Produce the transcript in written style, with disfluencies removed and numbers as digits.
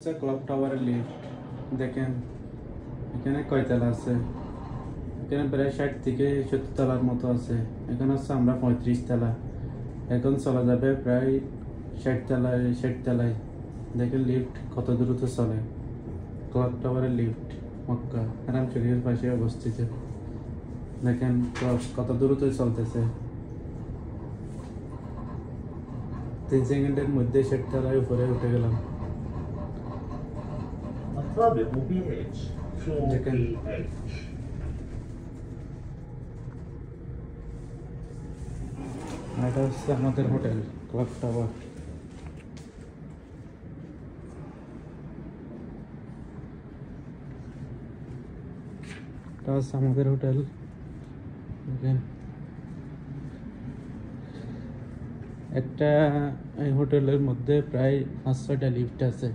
Clock টাওয়ারের lift দেখেন এখানে কয়তলা আছে। এখানে প্রায় 60 থেকে 70 তলার মতো আছে। এখানে হচ্ছে আমরা 35 তলা, এখন চলা যাবে প্রায় 60 তলায়। দেখেন লিফট কত দ্রুত চলে। ক্লক টাওয়ারের লিফট মক্কা হারাম শরীফের পাশে অবস্থিত। দেখেন কত দ্রুত চলতেছে। 3 সেকেন্ডের মধ্যে 60 তলায় উপরে উঠে গেলাম। الطابق PH 4PH এটা হচ্ছে আমাদের হোটেল ক্লক টাওয়ার। এটা হচ্ছে আমাদের হোটেল। দেখেন একটা এই হোটেলের মধ্যে প্রায় 5-6টা লিফট আছে।